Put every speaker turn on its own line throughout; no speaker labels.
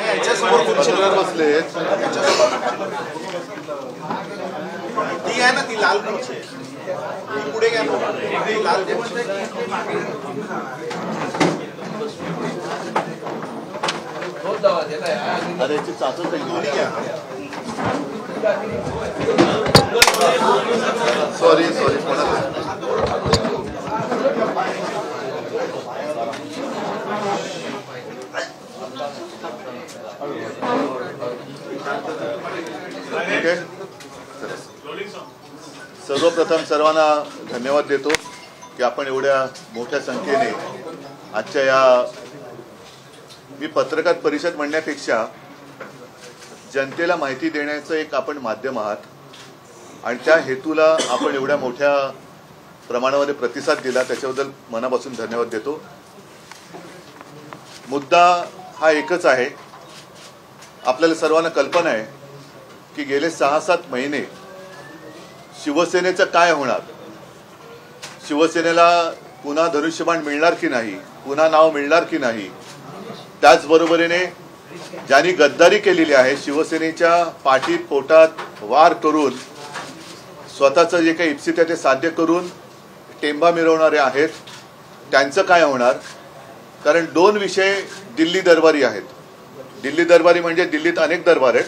याच्यासमोर खुर्चीवर बसले ती आहे ना, ती लाल खुर्ची ती पुढे घ्या ना, ती लाल खुर्ची अरे याची चाचण दोन्ही घ्या. सॉरी ठीक आहे. सर्वप्रथम सर्वांना धन्यवाद देतो की आपण एवढ्या मोठ्या संख्येने आजच्या या, मी पत्रकार परिषद म्हणण्यापेक्षा जनतेला माहिती देण्याचं एक आपण माध्यम आहात आणि त्या हेतूला आपण एवढ्या मोठ्या प्रमाणामध्ये प्रतिसाद दिला, त्याच्याबद्दल मनापासून धन्यवाद देतो. मुद्दा हा एकच आहे. आपल्याला सर्वांना कल्पना आहे की गेले 6-7 महिने शिवसेनेचं काय होणार, शिवसेनेला पुन्हा धनुष्यबाण मिळणार की नाही, पुन्हा नाव मिळणार की नाही. त्याचबरोबरीने ज्यांनी गद्दारी केलेली आहे, शिवसेनेच्या पाठीत पोटात वार करून स्वतःचं जे काही इप्सित आहे ते साध्य करून टेंबा मिरवणारे आहेत, त्यांचं काय होणार. कारण 2 विषय दिल्ली दरबारी आहेत. दिल्ली दरबारी म्हणजे दिल्लीत अनेक दरबार आहेत,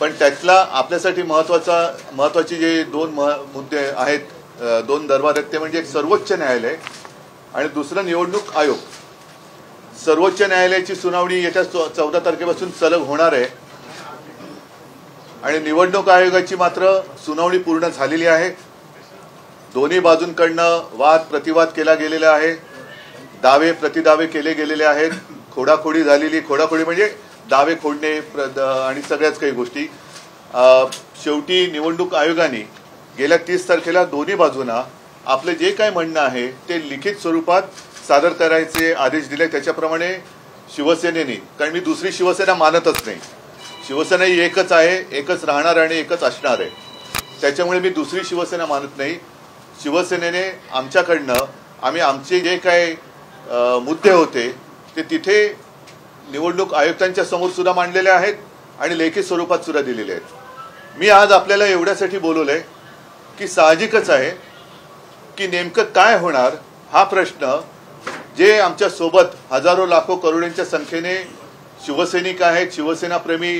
पण त्यातला आपल्यासाठी महत्त्वाचे जे 2 मुद्दे आहेत, 2 दरबार आहेत, ते म्हणजे एक सर्वोच्च न्यायालय आणि दुसरं निवडणूक आयोग. सर्वोच्च न्यायालयाची सुनावणी येत्या 14 तारखेपासून सलग होणार आहे आणि निवडणूक आयोगाची मात्र सुनावणी पूर्ण झालेली आहे. दोन्ही बाजूंकडनं वाद प्रतिवाद केला गेलेला आहे, दावे प्रतिदावे केले गेलेले आहेत, खोडाखोडी झालेली, खोडाखोडी म्हणजे दावे खोडणे आणि सगळ्याच काही गोष्टी. शेवटी निवडणूक आयोगाने गेल्या 30 तारखेला दोन्ही बाजूंना आपले जे काय म्हणणं आहे ते लिखित स्वरूपात सादर करायचे आदेश दिले. त्याच्याप्रमाणे शिवसेनेने, कारण मी दुसरी शिवसेना मानतच नाही, शिवसेना ही एकच आहे, एकच राहणार आणि एकच असणार आहे, त्याच्यामुळे मी दुसरी शिवसेना मानत नाही. शिवसेनेने आमच्याकडनं आम्ही आमचे जे काय मुद्दे होते ते तिथे निवडणूक आयुक्तांच्या समोर सुद्धा मांडलेले आहेत आणि लेखी स्वरूपात सुद्धा दिलेले आहेत. मी आज आपल्याला एवढ्यासाठी बोलवलंय की साहजिकच आहे की नेमकं काय होणार हा प्रश्न जे आमच्या सोबत हजारो लाखो करोडोंच्या संख्येने शिवसैनिक आहेत, शिवसेनाप्रेमी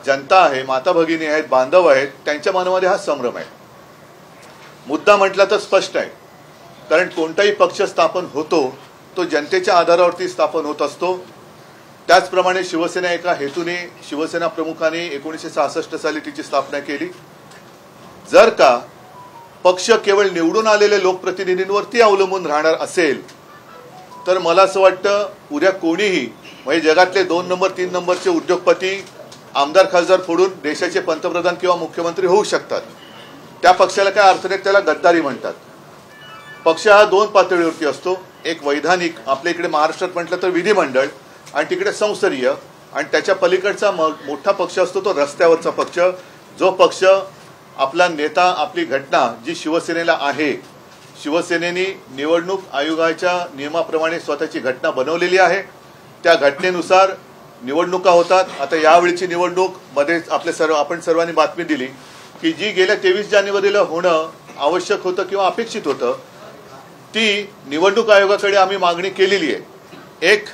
जनता आहे, माता भगिनी आहेत, बांधव आहेत, त्यांच्या मनामध्ये हा संभ्रम आहे. मुद्दा म्हटला तर स्पष्ट आहे, कारण कोणताही पक्ष स्थापन होतो तो जनतेच्या आधारावरती स्थापन होत असतो. त्याचप्रमाणे शिवसेना एका हेतूने शिवसेना प्रमुखांनी 1966 साली तिची स्थापना केली. जर का पक्ष केवळ निवडून आलेले लोकप्रतिनिधींवरती अवलंबून राहणार असेल तर मला असं वाटतं उद्या कोणीही, म्हणजे जगातले 2 नंबर 3 नंबरचे उद्योगपती आमदार खासदार फोडून देशाचे पंतप्रधान किंवा मुख्यमंत्री होऊ शकतात. त्या पक्षाला काय अर्थ नाही, त्याला गद्दारी म्हणतात. पक्ष हा 2 पातळीवरती असतो, एक वैधानिक, आपल्या इकडे महाराष्ट्रात म्हटलं तर विधिमंडळ, आणि तिकडे संसदीय, आणि त्याच्या पलीकडचा मोठा पक्ष असतो तो रस्त्यावरचा पक्ष. जो पक्ष आपला नेता, आपली घटना जी शिवसेनेला आहे, शिवसेनेने निवडणूक आयोगाच्या नियमाप्रमाणे स्वतःची घटना बनवलेली आहे, त्या घटनेनुसार निवडणुका होतात. आता यावेळीची निवडणूक मध्ये आपण सर्वांनी बातमी दिली की जी गेल्या 23 जानेवारीला होणं आवश्यक होतं किंवा अपेक्षित होतं, ती निवडणूक आयोगाकडे आम्ही मागणी केलेली आहे. एक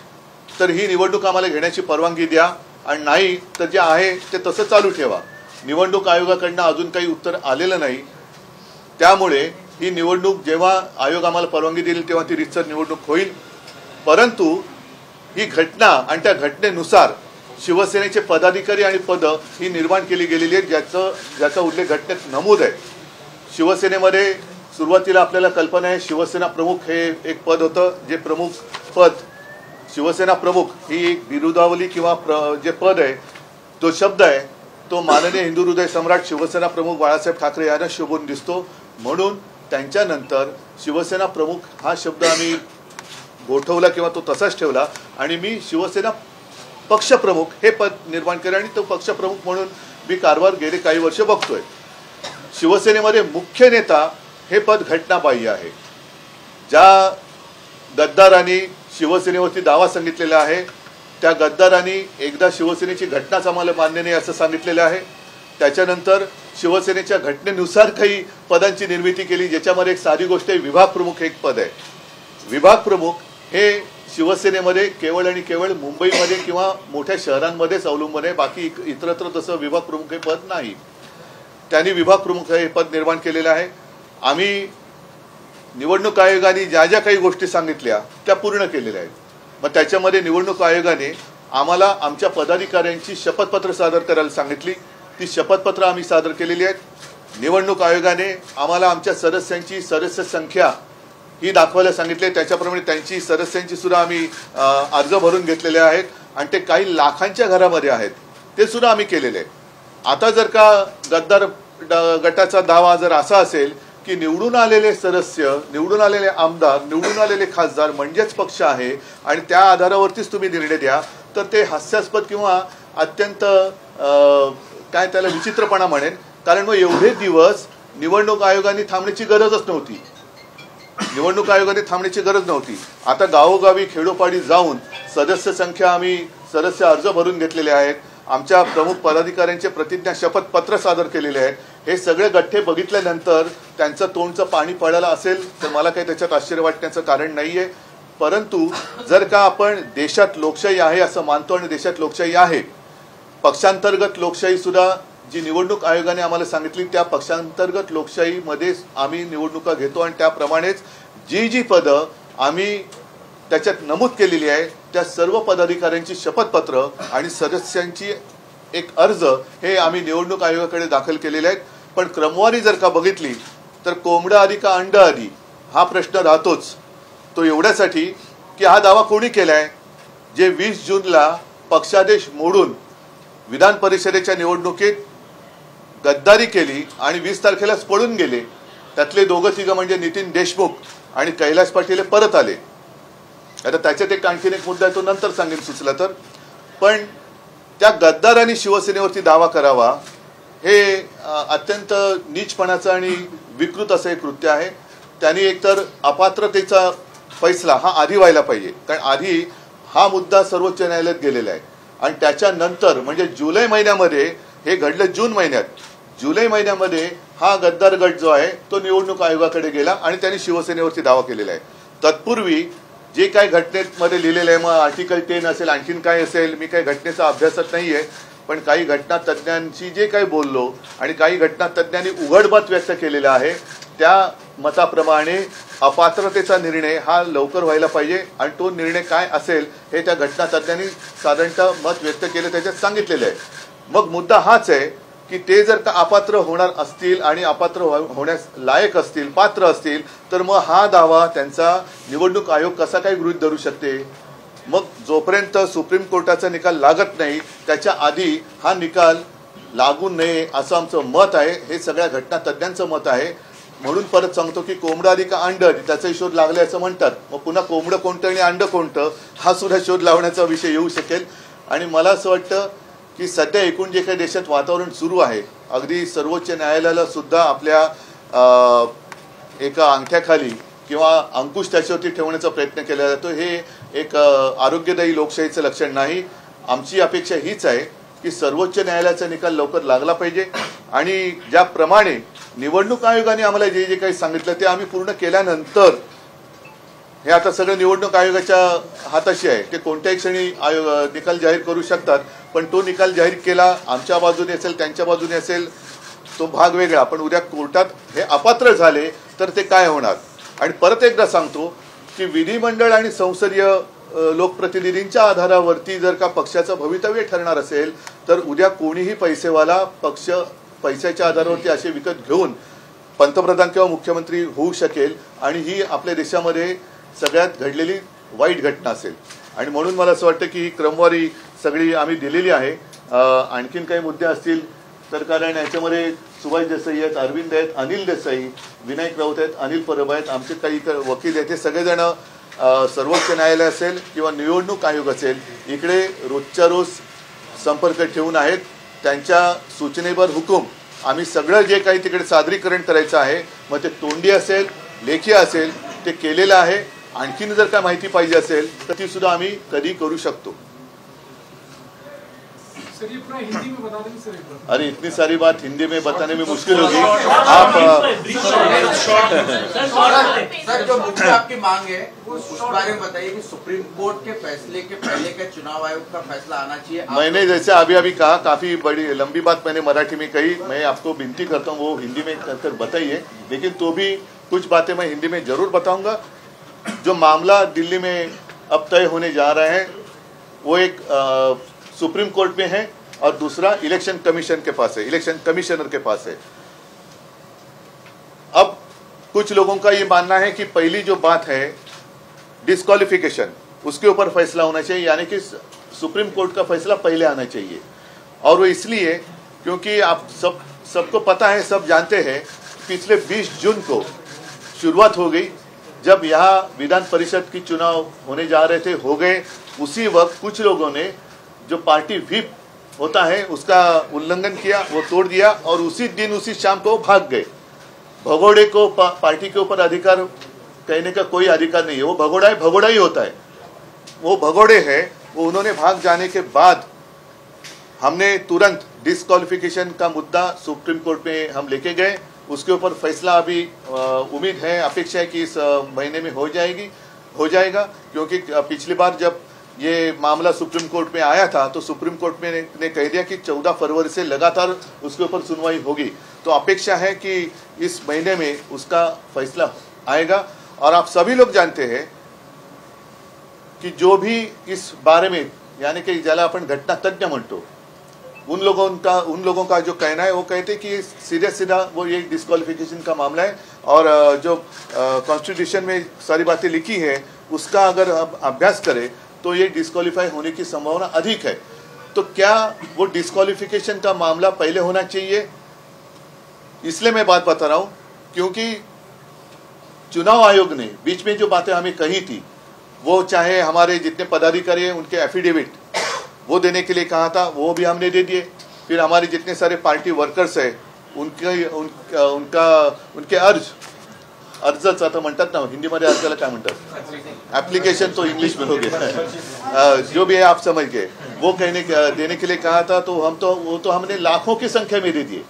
तर ही निवडणूक आम्हाला घेण्याची परवानगी द्या, आणि नाही तर जे आहे ते तसं चालू ठेवा. निवडणूक आयोगाकडनं अजून काही उत्तर आलेलं नाही, त्यामुळे ही निवडणूक जेव्हा आयोग आम्हाला परवानगी देईल तेव्हा ती रितसर निवडणूक होईल. परंतु ही घटना आणि त्या घटनेनुसार शिवसेनेचे पदाधिकारी आणि पदं ही निर्माण केली गेलेली आहेत, ज्याचा उल्लेख घटनेत नमूद आहे. शिवसेनेमध्ये सुरुवातीला आपल्याला कल्पना आहे शिवसेना प्रमुख हे एक पद होतं, जे प्रमुख पद, शिवसेना प्रमुख ही एक बिरुदावली किंवा जे पद आहे, तो शब्द आहे तो माननीय हिंदू हृदय सम्राट शिवसेना प्रमुख बाळासाहेब ठाकरे यांना शोभून दिसतो. म्हणून त्यांच्यानंतर शिवसेना प्रमुख हा शब्द आम्ही गोठवला किंवा तो तसाच ठेवला आणि मी शिवसेना पक्षप्रमुख हे पद निर्माण केले आणि तो पक्षप्रमुख म्हणून मी कारभार गेले काही वर्ष बघतोय. शिवसेनेमध्ये मुख्य नेता हे पद घटनाबाह्य आहे. ज्या गद्दारांनी शिवसेनेवरती दावा सांगितलेला आहे त्या गद्दारांनी एकदा शिवसेनेची घटनाच आम्हाला मान्य नाही असं सांगितलेलं आहे। त्याच्यानंतर शिवसेनेच्या घटनेनुसार काही पदांची निर्मिती केली, ज्याच्यामध्ये एक साधी गोष्ट आहे, विभाग प्रमुख एक पद आहे। विभाग प्रमुख हे शिवसेनेमध्ये केवळ आणि केवळ मुंबईमध्ये किंवा मोठ्या शहरांमध्येच अवलंबून आहे, बाकी इतरत्र तसं विभाग प्रमुख हे पद नाही। त्यांनी विभाग प्रमुख हे पद निर्माण केलेलं आहे। आम्ही निवडणूक आयोगाने ज्या ज्या काही गोष्टी सांगितल्या त्या पूर्ण केलेल्या आहेत। मग त्याच्यामध्ये निवडणूक आयोगाने आम्हाला आमच्या पदाधिकाऱ्यांची शपथपत्र सादर करायला सांगितली, ती शपथपत्र आम्ही सादर केलेली आहेत। निवडणूक आयोगाने आम्हाला आमच्या सदस्यांची सदस्य संख्या ही दाखवायला सांगितले, त्याच्याप्रमाणे त्यांची सदस्यांची सुद्धा आम्ही अर्ज भरून घेतलेले आहेत आणि ते काही लाखांच्या घरामध्ये आहेत, ते सुद्धा आम्ही केलेले आहे। आता जर का गद्दार गटाचा दावा जर असा असेल की निवडून आलेले सदस्य, निवडून आलेले आमदार, निवडून आलेले खासदार म्हणजेच पक्ष आहे आणि त्या आधारावरतीच तुम्ही निर्णय द्या, तर ते हास्यास्पद किंवा अत्यंत काय त्याला विचित्रपणा म्हणेन। कारण मग एवढे दिवस निवडणूक आयोगाने थांबण्याची गरजच नव्हती, निवडणूक आयोगाने थांबण्याची गरज नव्हती। आता गावोगावी खेडोपाडी जाऊन सदस्य संख्या आम्ही सदस्य अर्ज भरून घेतलेले आहेत, आमच्या प्रमुख पदाधिकाऱ्यांचे प्रतिज्ञा शपथपत्र सादर केलेले आहेत। हे सगळे गठ्ठे बघितल्यानंतर त्यांचं तोंडचं पाणी पडायला असेल तर मला काही त्याच्यात आश्चर्य वाटण्याचं कारण नाहीये। परंतु जर का आपण देशात लोकशाही आहे असं मानतो आणि देशात लोकशाही आहे, पक्षांतर्गत लोकशाही सुद्धा जी निवडणूक आयोगाने आम्हाला सांगितली त्या पक्षांतर्गत लोकशाहीमध्ये आम्ही निवडणुका घेतो आणि त्याप्रमाणेच जी जी पदं आम्ही त्याच्यात नमूद केलेली आहे त्या सर्व पदाधिकाऱ्यांची शपथपत्र आणि सदस्यांची एक अर्ज हे आम्ही निवडणूक आयोगाकडे दाखल केलेले आहेत। पण क्रमवारी जर का बघितली तर कोंबडा आधी का अंड आधी हा प्रश्न राहतोच। तो एवढ्यासाठी की हा दावा कोणी केलाय, जे 20 जूनला पक्षादेश मोडून विधान परिषदेच्या निवडणुकीत गद्दारी केली आणि 20 तारखेलाच पळून गेले, त्यातले दोघं तिघं म्हणजे नितीन देशमुख आणि कैलास पाटील परत आले। आता त्याच्यात एक आणखीन एक मुद्दा आहे, तो नंतर सांगेन सुचला तर। पण त्या गद्दारांनी शिवसेनेवरती दावा करावा हे अत्यंत नीचपणाचं आणि विकृत असं एक कृत्य आहे। त्यांनी एकतर अपात्रतेचा फैसला हा आधी व्हायला पाहिजे, कारण आधी हा मुद्दा सर्वोच्च न्यायालयात गेलेला आहे आणि त्याच्यानंतर म्हणजे जुलै महिन्यामध्ये हे घडलं, जून महिन्यात, जुलै महिन्यामध्ये हा गद्दार गट जो आहे तो निवडणूक आयोगाकडे गेला आणि त्यांनी शिवसेनेवरती दावा केलेला आहे। तत्पूर्वी जे काही घटनेमध्ये लिहिलेलं आहे, मग आर्टिकल 10 असेल आणखीन काय असेल, मी काही घटनेचा अभ्यासच नाहीये, पण काही घटना तज्ज्ञांशी जे काही बोललो आणि काही घटना तज्ज्ञांनी उघड मत व्यक्त केलेलं आहे त्या मताप्रमाणे अपात्रतेचा निर्णय हा लवकर व्हायला पाहिजे आणि तो निर्णय काय असेल हे त्या घटना तज्ज्ञांनी साधारणतः मत व्यक्त केलं, त्याच्यात सांगितलेलं आहे। मग मुद्दा हाच आहे की ते जर का अपात्र होणार असतील आणि अपात्र होण्यास लायक असतील, पात्र असतील, तर मग हा दावा त्यांचा निवडणूक आयोग कसा काय गृहीत धरू शकते? मग जोपर्यंत सुप्रीम कोर्टाचा निकाल लागत नाही त्याच्या आधी हा निकाल लागू नये असं आमचं मत आहे, हे सगळ्या घटना तज्ज्ञांचं मत आहे। म्हणून परत सांगतो की कोंबडा आधी का अंड आधी त्याचा शोध लागले असं म्हणतात, मग पुन्हा कोंबडं कोणतं आणि अंड कोणतं हा सुद्धा शोध लावण्याचा विषय येऊ शकेल। आणि मला असं वाटतं की सध्या एकूण जे काही देशात वातावरण सुरू आहे, अगदी सर्वोच्च न्यायालयाला सुद्धा आपल्या एका अंगठ्याखाली किंवा अंकुश त्याच्यावरती ठेवण्याचा प्रयत्न केला जातो, हे एक आरोग्यदायी लोकशाहीचं लक्षण नाही। आमची अपेक्षा हीच आहे की सर्वोच्च न्यायालयाचा निकाल लवकर लागला पाहिजे आणि ज्याप्रमाणे निवडणूक आयोगाने आम्हाला जे जे काही सांगितलं ते आम्ही पूर्ण केल्यानंतर हे आता सगळं निवडणूक आयोगाच्या हाताशी आहे, ते कोणत्याही क्षणी निकाल जाहीर करू शकतात। पण तो निकाल जाहीर केला आमच्या बाजूने असेल त्यांच्या बाजूने असेल तो भाग वेगळा, पण उद्या कोर्टात हे अपात्र झाले तर ते काय होणार? आणि परत एकदा सांगतो की विधिमंडळ आणि संसदीय लोकप्रतिनिधींच्या आधारावरती जर का पक्षाचं भवितव्य ठरणार असेल तर उद्या कोणीही पैसेवाला पक्ष पैशाच्या आधारावरती असे विकत घेऊन पंतप्रधान किंवा मुख्यमंत्री होऊ शकेल आणि ही आपल्या देशामध्ये सगळ्यात घडलेली वाईट घटना असेल। आणि म्हणून मला असं वाटतं की ही क्रमवारी सगळी आम्ही दिलेली आहे। आणखीन काही मुद्दे असतील तर, कारण याच्यामध्ये सुभाष देसाई आहेत, अरविंद आहेत, अनिल देसाई, विनायक राऊत आहेत, अनिल परब आहेत, आमचे काही वकील आहेत, हे सगळेजण सर्वोच्च न्यायालय असेल किंवा निवडणूक आयोग असेल इकडे रोजच्या रोज संपर्क ठेवून आहेत। त्यांच्या सूचनेवर हुकूम आम्ही सगळं जे काही तिकडे सादरीकरण करायचं आहे, मग ते तोंडी असेल लेखी असेल, ते केलेलं आहे। आणखीन जर काय माहिती पाहिजे असेल तर ती सुद्धा आम्ही कधी करू शकतो।
सर ये पूरा हिंदी में बता देंगे सर?
अरे इतनी सारी बात हिंदी में बताने में मुश्किल होगी। आप
सर जो मुख्य आपकी मांग है उस बारे में बताइए कि सुप्रीम कोर्ट के फैसले के पहले का चुनाव आयोग का फैसला आना चाहिए।
मैंने जैसे अभी कहा, काफी बड़ी लंबी बात मैंने मराठी में कही, मैं आपको विनती करता हूँ वो हिंदी में कर बताइए, लेकिन तो भी कुछ बातें मैं हिंदी में जरूर बताऊंगा। जो मामला दिल्ली में अब तय होने जा रहा है वो एक सुप्रीम कोर्ट में है और दूसरा इलेक्शन कमीशन के पास है, इलेक्शन कमिश्नर के पास है। अब कुछ लोगों का ये मानना है कि पहली जो बात है डिस्क्वालिफिकेशन, उसके ऊपर फैसला होना चाहिए, यानी कि सुप्रीम कोर्ट का फैसला पहले आना चाहिए। और वो इसलिए क्योंकि आप सबको पता है, सब जानते हैं, पिछले 20 जून को शुरुआत हो गई, जब यहाँ विधान परिषद की चुनाव होने जा रहे थे, हो गए। उसी वक्त कुछ लोगों ने जो पार्टी व्हिप होता है उसका उल्लंघन किया, वो तोड़ दिया और उसी दिन उसी शाम को भाग गए। भगोड़े को पार्टी के ऊपर अधिकार कहने का कोई अधिकार नहीं है, वो भगोड़ा है, भगोड़ा ही होता है, वो भगोड़े है। वो उन्होंने भाग जाने के बाद हमने तुरंत डिस्क्वालिफिकेशन का मुद्दा सुप्रीम कोर्ट में हम लेके गए। उसके ऊपर फैसला अभी उम्मीद है, अपेक्षा है कि इस महीने में हो जाएगा, क्योंकि पिछली बार जब ये मामला सुप्रीम कोर्ट में आया था तो सुप्रीम कोर्ट में ने कह दिया कि 14 फरवरी से लगातार उसके ऊपर सुनवाई होगी। तो अपेक्षा है कि इस महीने में उसका फैसला आएगा। और आप सभी लोग जानते हैं कि जो भी इस बारे में, यानी कि ज्याला आपण घटना तज्ञ म्हणतो, उन लोगों का जो कहना है, वो कहते हैं कि सीधा वो ये डिस्क्वालिफिकेशन का मामला है और जो कॉन्स्टिट्यूशन में सारी बातें लिखी है उसका अगर आप अभ्यास करें तो ये डिस्क्वालीफाई होने की संभावना अधिक है। तो क्या वो डिस्क्वालिफिकेशन का मामला पहले होना चाहिए? इसलिए मैं बात बता रहा हूं क्योंकि चुनाव आयोग ने बीच में जो बातें हमें कही थी, वो चाहे हमारे जितने पदाधिकारी हैं उनके एफिडेविट वो देने के लिए कहा था, वो भी हमने दे दिए। फिर हमारे जितने सारे पार्टी वर्कर्स है उनके अर्जच आता म्हणतात ना, हिंदीमध्ये अर्जाला काय म्हणतात, एप्लीकेशन तो इंग्लिश में हो गया जो भी है आप समझ गए, वो देने के लिए कहा था। तो वो तो हमने लाखों की संख्या में दे दिए।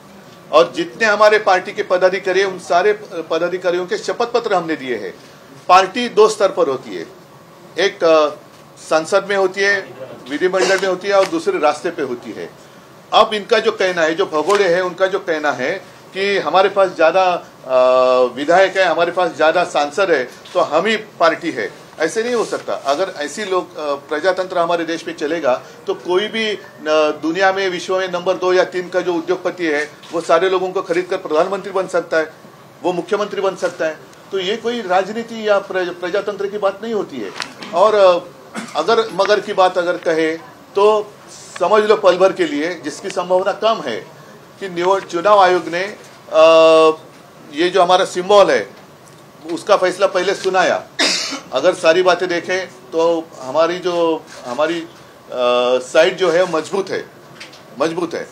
और जितने हमारे पार्टी के पदाधिकारी उन सारे पदाधिकारियों के शपथ पत्र हमने दिए हैं। पार्टी 2 स्तर पर होती है, एक संसद में होती है, विधिमंडल में होती है और दूसरे रास्ते पे होती है। अब इनका जो कहना है, जो भगोड़े हैं उनका जो कहना है कि हमारे पास ज्यादा विधायक है, हमारे पास ज्यादा सांसद है तो हम ही पार्टी है, ऐसे नहीं हो सकता। अगर ऐसी लोग प्रजातंत्र हमारे देश में चलेगा तो कोई भी दुनिया में, विश्व में नंबर 2 या 3 का जो उद्योगपति है वो सारे लोगों को खरीद कर प्रधानमंत्री बन सकता है, वो मुख्यमंत्री बन सकता है। तो ये कोई राजनीति या प्रजातंत्र की बात नहीं होती है। और अगर मगर की बात अगर कहे तो समझ लो पल भर के लिए, जिसकी संभावना कम है, कि चुनाव आयोग ने ये जो हमारा सिंबल है उसका फैसला पहले सुनाया। अगर सारी बातें देखें तो हमारी साइड जो है मजबूत है,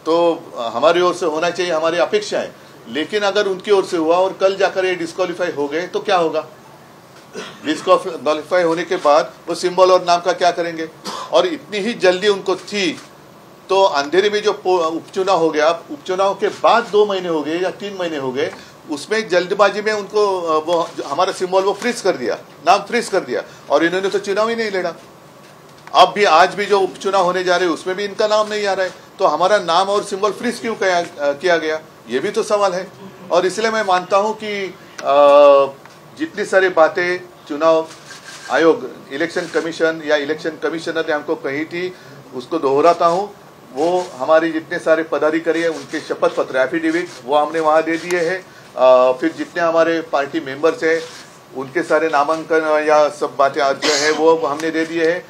तो हमारी ओर से होना चाहिए, हमारी अपेक्षा है। लेकिन अगर उनकी ओर से हुआ और कल जाकर ये डिस्क्वालीफाई हो गए तो क्या होगा? डिस्क्वालीफाई होने के बाद वो सिंबल और नाम का क्या करेंगे? और इतनी ही जल्दी उनको थी तो अंधेरे में जो उपचुनाव हो गया, उपचुनाव के बाद 2 महीने हो गए या 3 महीने हो गए, उसमें जल्दबाजी में उनको वो हमारा सिंबल वो फ्रीज कर दिया, नाम फ्रीज कर दिया और इन्होंने तो चुनाव ही नहीं लड़ा। अब भी आज भी जो उपचुनाव होने जा रहे हैं उसमें भी इनका नाम नहीं आ रहा है, तो हमारा नाम और सिंबल फ्रीज क्यों किया गया, ये भी तो सवाल है। और इसलिए मैं मानता हूं कि जितनी सारी बातें चुनाव आयोग, इलेक्शन कमीशन या इलेक्शन कमिश्नर ने हमको कही थी, उसको दोहराता हूं। वो हमारे जितने सारे पदाधिकारी हैं उनके शपथ पत्र, एफिडेविट, वो हमने वहां दे दिए हैं। फिर जितने हमारे पार्टी मेंबर्स हैं उनके सारे नामांकन या सब बातें जो है वो हमने दे दिए हैं।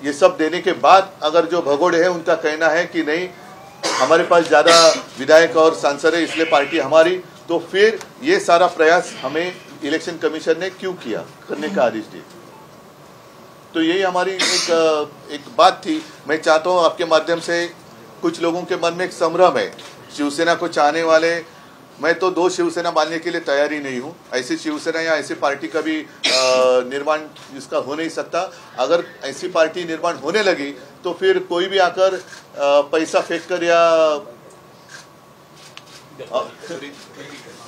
ये सब देने के बाद अगर जो भगोड़े हैं उनका कहना है कि नहीं, हमारे पास ज़्यादा विधायक और सांसद है इसलिए पार्टी हमारी, तो फिर ये सारा प्रयास हमें इलेक्शन कमीशन ने क्यों किया, करने का आदेश दिया। तो यही हमारी एक बात थी। मैं चाहता हूँ आपके माध्यम से, कुछ लोगों के मन में एक संभ्रम है, शिवसेना को चाहने वाले, मैं तो 2 शिवसेना बांधने के लिए तैयार ही नहीं हूँ। ऐसी शिवसेना या ऐसी पार्टी का भी निर्माण इसका हो नहीं सकता। अगर ऐसी पार्टी निर्माण होने लगी तो फिर कोई भी आकर पैसा फेंक कर या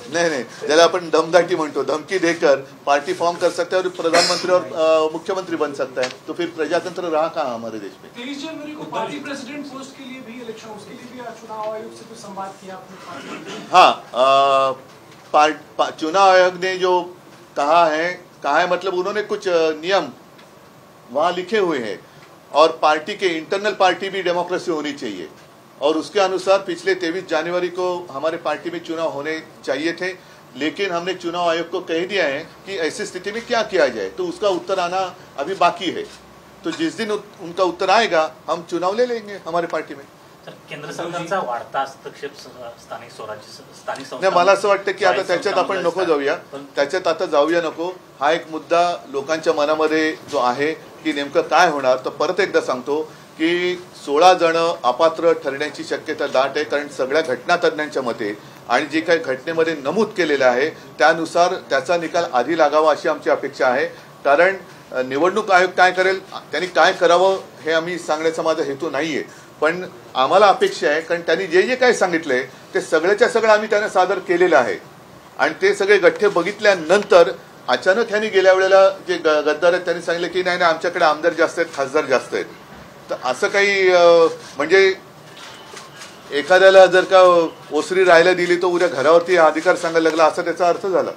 नहीं ज्यादा अपन दमदाटी म्हणतो, धमकी देकर पार्टी फॉर्म कर सकता है और प्रधानमंत्री और मुख्यमंत्री बन सकता है, तो फिर प्रजातंत्र रहा कहाँ हमारे देश में।
23 जनवरी को पार्टी प्रेसिडेंट पोस्ट के लिए भी इलेक्शन, उसके लिए भी चुनाव आयोग से कुछ संवाद किया आपने?
हाँ, चुनाव आयोग ने जो कहा है मतलब उन्होंने कुछ नियम वहां लिखे हुए हैं और पार्टी के इंटरनल पार्टी भी डेमोक्रेसी होनी चाहिए और उसके अनुसार पिछले 23 जनवरी को हमारे पार्टी में चुनाव होने चाहिए थे, लेकिन हमने चुनाव आयोग को कह दिया है कि ऐसी स्थिति में क्या किया जाए, तो उसका उत्तर आना अभी बाकी है। तो जिस दिन उनका उत्तर आएगा हम चुनाव ले लेंगे हमारे पार्टी में।
केंद्र सरकारचा वाढता हस्तक्षेप स्थानिक
नाही,
संस्था,
मला असं वाटतं की आता त्याच्यात आपण नको जाऊया, त्याच्यात आता जाऊया नको। हा एक मुद्दा लोकांच्या मनामध्ये जो आहे की नेमकं काय होणार, तर परत एकदा सांगतो की 16 जण अपात्र ठरण्याची शक्यता दाट आहे, कारण सगळ्या घटनातज्ञांच्या मते आणि जे काही घटनेमध्ये नमूद केलेलं आहे त्यानुसार त्याचा निकाल आधी लागावा अशी आमची अपेक्षा आहे। कारण निवडणूक आयोग काय करेल, त्यांनी काय करावं हे आम्ही सांगण्याचा माझा हेतू नाहीये, पण आम्हाला अपेक्षा आहे, कारण त्यांनी जे जे काही सांगितलंय ते सगळ्याच्या सगळं आम्ही त्यांना सादर केलेलं आहे आणि ते सगळे गठ्ठे बघितल्यानंतर अचानक ह्यांनी गेल्या वेळेला जे गद्दार आहेत त्यांनी सांगितलं की नाही आमच्याकडे आमदार जास्त आहेत, खासदार जास्त आहेत, तर असं काही म्हणजे एखाद्याला जर का ओसरी राहायला दिली तर उद्या घरावरती अधिकार सांगायला लागला असा त्याचा अर्थ झाला।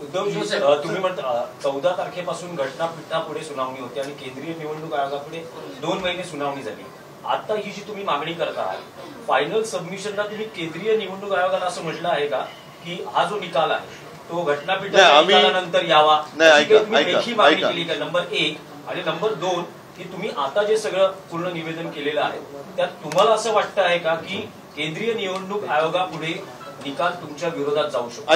उद्धवजी, तुम्ही म्हणता 14 तारखेपासून घटनापीठापुढे सुनावणी होती आणि केंद्रीय निवडणूक आयोगापुढे 2 महिने सुनावणी झाली। आता ही जी तुम्ही मागणी करत आहात फायनल सबमिशनला तुम्ही केंद्रीय निवडणूक आयोगाला असं म्हटलं आहे का की हा जो निकाल आहे तो घटनापीठाच्या निकालानंतर यावा, लेखी मागणी केली का? नंबर 1 आणि नंबर 2 की तुम्ही आता जे सगळं पूर्ण निवेदन केलेलं आहे त्यात तुम्हाला असं वाटतं आहे का की केंद्रीय निवडणूक आयोगापुढे निकाल तुमच्या विरोधात जाऊ शकतो?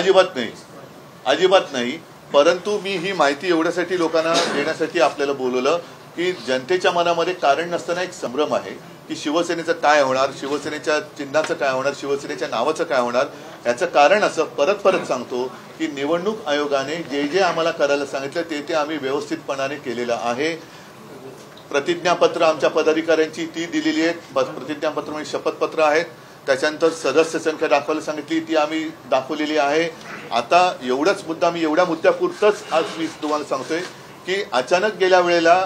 अजिबात नाही, परंतु मी ही माहिती एवढ्यासाठी लोकांना देण्यासाठी आपल्याला बोलवलं की जनतेच्या मनामध्ये कारण नसताना एक संभ्रम आहे की शिवसेनेचं काय होणार, शिवसेनेच्या चिन्हाचं काय होणार, शिवसेनेच्या नावाचं काय होणार। याचं कारण असं परत सांगतो की निवडणूक आयोगाने जे जे आम्हाला करायला सांगितलं ते आम्ही व्यवस्थितपणाने केलेलं आहे। प्रतिज्ञापत्र आमच्या पदाधिकाऱ्यांची ती दिलेली आहेत, प्रतिज्ञापत्र म्हणजे शपथपत्र आहेत, त्याच्यानंतर सदस्य संख्या दाखवायला सांगितली ती आम्ही दाखवलेली आहे। आता एवढाच मुद्दा, मी एवढ्या मुद्द्यापुरतच आज मी तुम्हाला सांगतोय की अचानक गेल्या वेळेला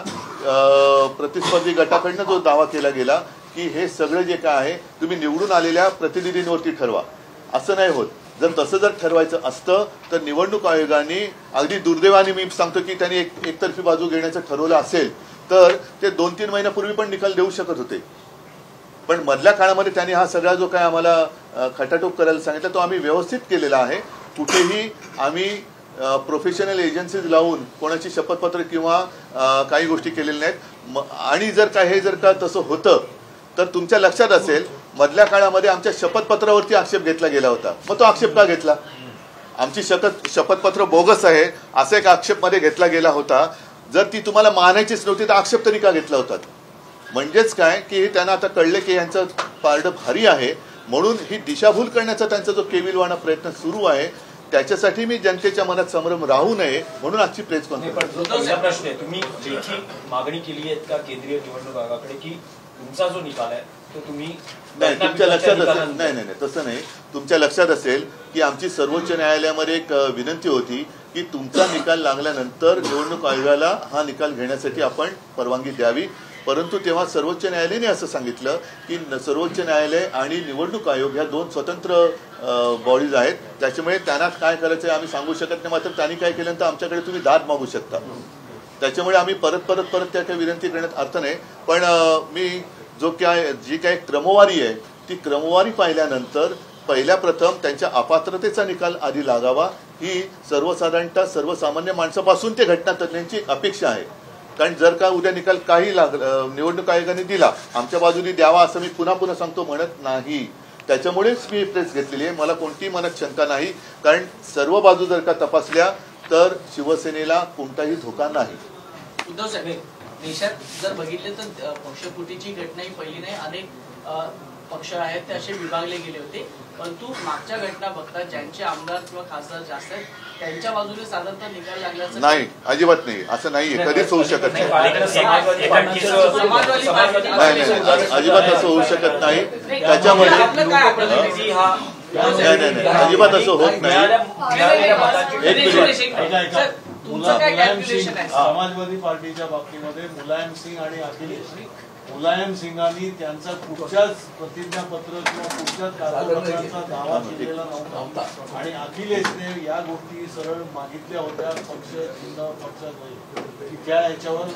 प्रतिस्पर्धी गटाकडनं जो दावा केला गेला की हे सगळं जे काय आहे तुम्ही निवडून आलेल्या प्रतिनिधींवरती ठरवा, असं नाही होत। जर तसं जर ठरवायचं असतं तर निवडणूक आयोगाने अगदी दुर्दैवाने मी सांगतो की त्यांनी एकतर्फी बाजू घेण्याचं ठरवलं असेल तर ते 2-3 महिन्यापूर्वी पण निकाल देऊ शकत होते, पण मधल्या काळामध्ये त्यांनी हा सगळा जो काय आम्हाला खटाटोप करायला सांगितलं तो आम्ही व्यवस्थित केलेला आहे। कुठेही आम्ही प्रोफेशनल एजन्सीज लावून कोणाची शपथपत्र किंवा काही गोष्टी केलेल्या नाहीत। आणि जर का तसं होतं तर तुमच्या लक्षात असेल मधल्या काळामध्ये आमच्या शपथपत्रावरती आक्षेप घेतला गेला होता, मग तो आक्षेप का घेतला? आमची शपथपत्र बोगस आहे असा एक आक्षेप मध्ये घेतला गेला होता। जर ती तुम्हाला मानायचीच नव्हती तर आक्षेप तरी का घेतला होता? म्हणजेच काय की त्यांना आता कळले की यांचं पारडं भारी आहे, म्हणून ही दिशाभूल करण्याचा त्यांचा जो केविलवाणा प्रयत्न सुरू आहे त्याच्यासाठी मी जनतेच्या मनात संभ्रम राहू नये म्हणून आजची प्रेस कॉन्फरन्स।
प्रश्न आहे, तुम्ही लेखी मागणी केली आहे का केंद्रीय निवडणूक आयोगाकडे की तुमचा जो निकाल आहे तो तुम्ही?
नाही, तुमच्या लक्षात असेल, नाही तसं नाही, तुमच्या लक्षात असेल की आमची सर्वोच्च न्यायालयामध्ये एक विनंती होती की तुमचा निकाल लागल्यानंतर निवडणूक आयोगाला हा निकाल घेण्यासाठी आपण परवानगी द्यावी, परंतु तेव्हा सर्वोच्च न्यायालयाने असं सांगितलं की सर्वोच्च न्यायालय आणि निवडणूक आयोग ह्या 2 स्वतंत्र बॉडीज आहेत, त्याच्यामुळे त्यांना काय करायचं आम्ही सांगू शकत नाही, मात्र त्यांनी काय केलं तर आमच्याकडे तुम्ही दाद मागू शकता। त्याच्यामुळे आम्ही परत त्या काही विनंती करण्यात अर्थ नाही, पण मी जी काही क्रमवारी आहे ती क्रमवारी पाहिल्यानंतर पहिल्या प्रथम त्यांच्या अपात्रतेचा निकाल आधी लागावा ही सर्वसाधारणतः सर्वसामान्य माणसापासून ते घटनातज्ञांची अपेक्षा आहे। कारण जर का उद्या निकाल काही निवडणूक आयोगाने दिला आमच्या बाजूने द्यावा असं मी पुन्हा सांगतो म्हणत नाही, त्याच्यामुळेच मी प्रेस घेतलेली आहे। मला कोणतीही मनात शंका नाही, कारण सर्व बाजू जर का तपासल्या तर शिवसेनेला कोणताही धोका नाही।
उद्धव साहेब, देशात जर बघितले तर पक्षफुटीची घटना ही पहिली नाही, अनेक पक्ष आहेत ते असे विभागले गेले होते, परंतु मागच्या घटना बघता ज्यांचे आमदार किंवा खासदार जास्त आहेत त्यांच्या बाजूने साधारणतः निकाल लागल्याचं
नाही, अजिबात नाही, असं नाहीये, कधीच होऊ शकत नाही. नाही, अजिबात असं होऊ शकत नाही. त्याच्यामध्ये नाही, अजिबात असं होत नाही.
समाजवादी पार्टीच्या बाबतीमध्ये मुलायम सिंग आणि अखिलेश, मुलायम सिंगांनी त्यांचा कुठच्याच प्रतिज्ञापत्र किंवा कुठच्याच कागदपत्रांचा दावा केलेला नव्हता आणि अखिलेशने या गोष्टी सरळ मागितल्या होत्या. पक्ष चिन्ह पक्षात त्या याच्यावर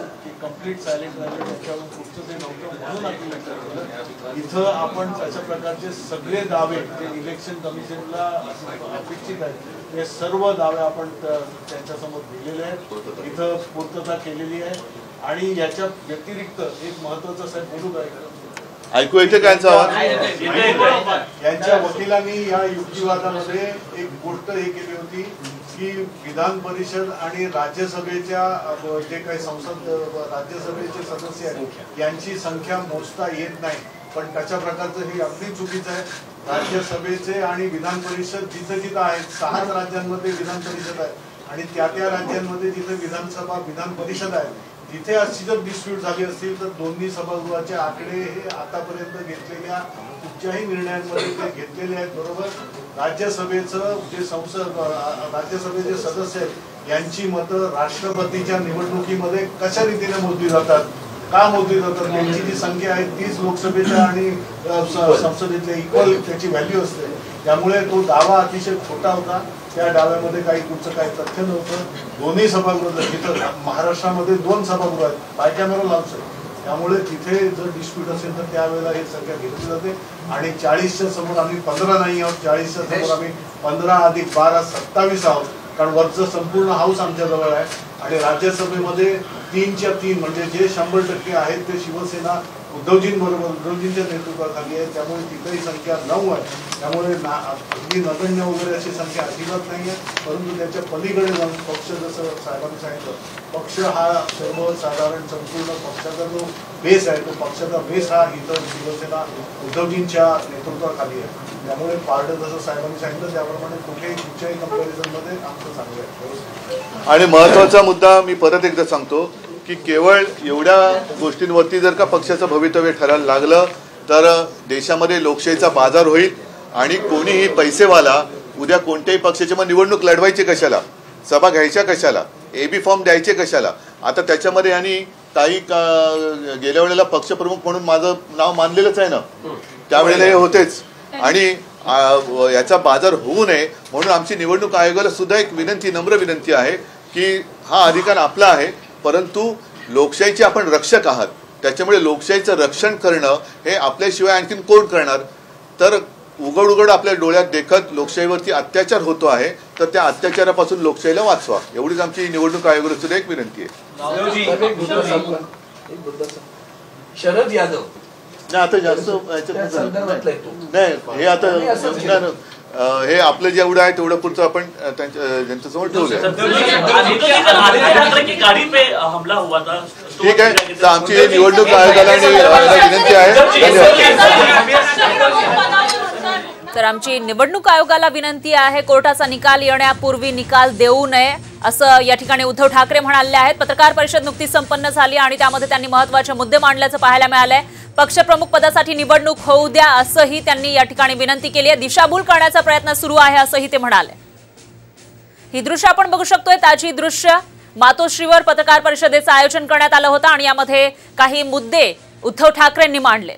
कम्प्लीट सायलेंट राहिले, त्याच्यावर पुढचं ते नव्हतं म्हणून अखिलेश इथं आपण अशा प्रकारचे सगळे दावे जे इलेक्शन कमिशनला अपेक्षित आहेत हे सर्व दावे आपण त्यांच्यासमोर दिलेले आहेत, इथं पूर्तता केलेली आहे. आणि याच्या व्यतिरिक्त एक महत्वाचं साहेब बोलू काय
ऐकू येते काय
यांच्या वकिलांनी या युक्तिवादामध्ये एक गोष्ट हे केली होती की विधान परिषद आणि राज्यसभेच्या जे काही संसद राज्यसभेचे सदस्य आहेत यांची संख्या मोजता येत नाही, पण तशा प्रकारचं हे अगदी चुकीचं आहे. राज्यसभेचे आणि विधान परिषद जिथं जिथं आहेत 6 राज्यांमध्ये विधान परिषद आहे आणि त्या राज्यांमध्ये जिथे विधानसभा विधान परिषद आहे तिथे अशी जर डिस्प्यूट झाली असतील तर दोन्ही सभागृहाचे आकडे हे आतापर्यंत घेतलेल्या कुठच्याही निर्णयांमध्ये ते घेतलेले आहेत. बरोबर, राज्यसभेचं जे राज्यसभेचे सदस्य आहेत यांची मतं राष्ट्रपतीच्या निवडणुकीमध्ये कशा रीतीने मोजली जातात, का मोजली जातात, त्यांची जी संख्या आहे तीच लोकसभेच्या आणि संसदेतल्या इक्वल त्याची व्हॅल्यू असते. त्यामुळे तो दावा अतिशय खोटा होता. त्या डाव्यामध्ये काही कुठचं काही तथ्य नव्हतं. दोन्ही सभागृह जिथं महाराष्ट्रामध्ये 2 सभागृह आहेत, बायकॅमेरा लावचं, त्यामुळे तिथे जर डिस्प्यूट असेल तर त्यावेळेला ही संख्या घेतली जाते. आणि 40च्या समोर आम्ही 15 नाही आहोत, 40च्या समोर आम्ही 15 अधिक 12 27 आहोत, कारण वरचं संपूर्ण हाऊस आमच्या जवळ आहे. आणि राज्यसभेमध्ये 3च्या 3 म्हणजे जे 100% आहेत ते शिवसेना उद्धवजींबरोबर उद्धवजींच्या नेतृत्वाखाली आहे, त्यामुळे तिथेही संख्या 9 आहे. त्यामुळे अगदी नगण्य वगैरे अशी संख्या अजिबात नाही आहे. परंतु त्याच्या पलीकडे जाऊन पक्ष, जसं साहेबांनी सांगितलं, पक्ष हा सर्वसाधारण संपूर्ण पक्षाचा जो बेस आहे तो पक्षाचा बेस हा इतर शिवसेना उद्धवजींच्या नेतृत्वाखाली आहे. त्यामुळे पार्ट जसं साहेबांनी सांगितलं त्याप्रमाणे कुठच्याही कंपॅरिझनमध्ये आमचं चांगलं आहे.
आणि महत्वाचा मुद्दा मी परत एकदा सांगतो की केवळ एवढ्या गोष्टींवरती जर का पक्षाचं भवितव्य ठरायला लागलं तर देशामध्ये लोकशाहीचा बाजार होईल आणि कोणीही पैसेवाला उद्या कोणत्याही पक्षाची मग निवडणूक लढवायची कशाला, सभा घ्यायच्या कशाला, AB फॉर्म द्यायचे कशाला. आता त्याच्यामध्ये आणि काही गेल्या वेळेला पक्षप्रमुख म्हणून माझं नाव मानलेलंच आहे ना, त्यावेळेला हे होतेच. आणि याचा बाजार होऊ नये म्हणून आमची निवडणूक आयोगाला सुद्धा एक विनंती, नम्र विनंती आहे की हा अधिकार आपला आहे, परंतु लोकशाहीचे आपण रक्षक आहात, त्याच्यामुळे लोकशाहीचं रक्षण करणं हे आपल्याशिवाय आणखीन कोण करणार. तर उघड उघड आपल्या डोळ्यात देखत लोकशाहीवरती अत्याचार होतो आहे, तर त्या अत्याचारापासून लोकशाहीला वाचवा, एवढीच आमची निवडणूक आयोगाला सुद्धा एक विनंती आहे.
शरद यादव
नाही, आता जास्त नाही, हे आता हे आपलं जेवढं आहे तेवढं पुढचं आपण त्यांच्यासमोर ठेवलंय. ठीक आहे, तर आमची निवडणूक आयोगाला विनंती आहे.
तर आमची निवडणूक आयोगाला विनंती आहे कोर्टाचा निकाल येण्यापूर्वी निकाल देऊ नये असं या ठिकाणी उद्धव ठाकरे म्हणाले आहेत. पत्रकार परिषद नुकतीच संपन्न झाली आणि त्यामध्ये त्यांनी महत्त्वाचे मुद्दे मांडल्याचं पाहायला मिळालंय. पक्षप्रमुख पदासाठी निवडणूक होऊ द्या असंही त्यांनी या ठिकाणी विनंती केली आहे. दिशाभूल करण्याचा प्रयत्न सुरू आहे असंही ते म्हणाले. ही दृश्य आपण बघू शकतोय, ताजी दृश्य. मातोश्रीवर पत्रकार परिषदेचं आयोजन करण्यात आलं होतं आणि यामध्ये काही मुद्दे उद्धव ठाकरेंनी मांडले.